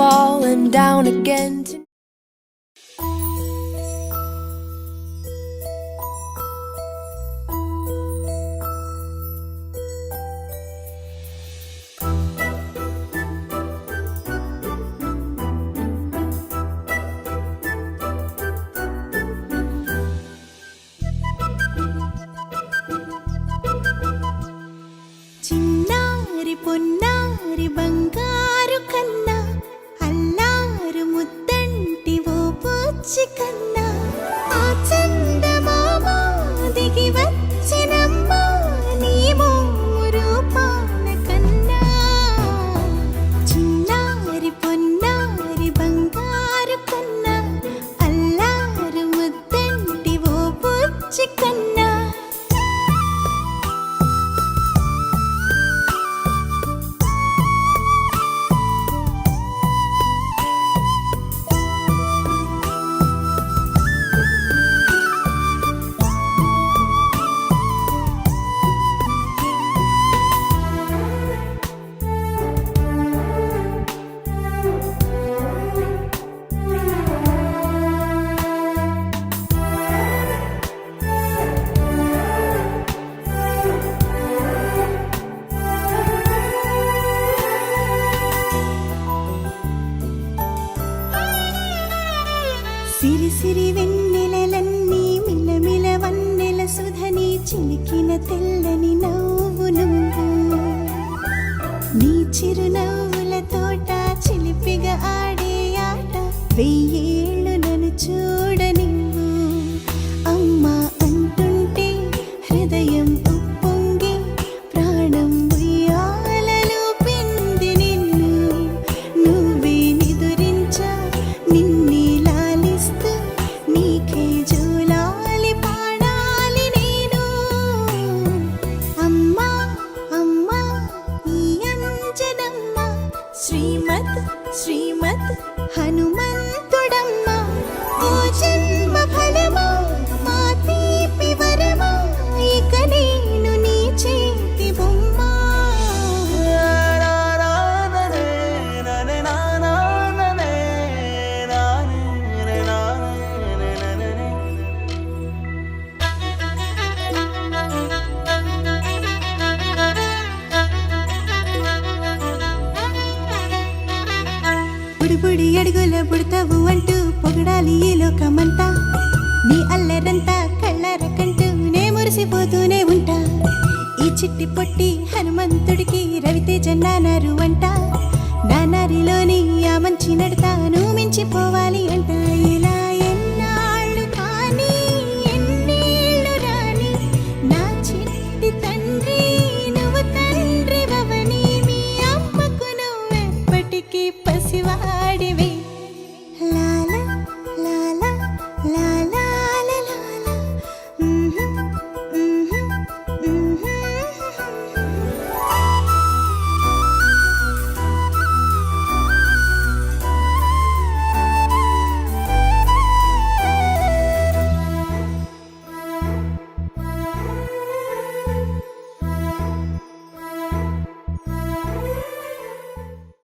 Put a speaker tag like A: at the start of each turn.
A: falling down again tonight.
B: చిన్నారి పొన్నారి బంగారు కన్నా అల్లారు ముద్దంటి ఓ పుచ్చి కన్నా ఆ చందమామ దిగి వచ్చినమ్మ నీ రూపాల కన్నా చిన్నారి పొన్నారి బంగారు కన్నా అల్లారు ముద్దంటి ఓ పుచ్చి కన్నా సిరి సిరి వెన్నెలలన్నీ మిలమిల వన్నెల సుధని చిలికిన తెల్లని నవ్వు నువ్వు నీ చిరునవ్వుల తోట చిలిపిగా ఆడే ఆట వెయ్యేళ్ళు నన్ను చూడ నువ్వు అమ్మా అంటుంటే హృదయం ఉప్పొంగి ప్రాణం ఉయ్యాలలో పిండి నిన్ను నువ్వే నిదురించా నిన్నే లాలిస్తూ నీకే జూలాలి పాడాలి నేను అమ్మా అమ్మా ఈ అంజనమ్మ శ్రీమత్ శ్రీమత్ హనుమంతుడమ్మ ఓ జన్మ ఫలమా మా తీపి వరమా ఇక నేను నీ చేతి బొమ్మ బుడిబుడి అడుగుల బుడతావు అంటూ పొగడాలి ఈ లోకమంతా నీ అల్లరంతా కళ్ళారకంటూ నే మురిసిపోతూనే ఉంటా ఈ చిట్టి పొట్టి హనుమంతుడికి రవితేజ నానారు అంట నానారిలోని ఆ మంచి నడతాను మించిపోవాలి అంట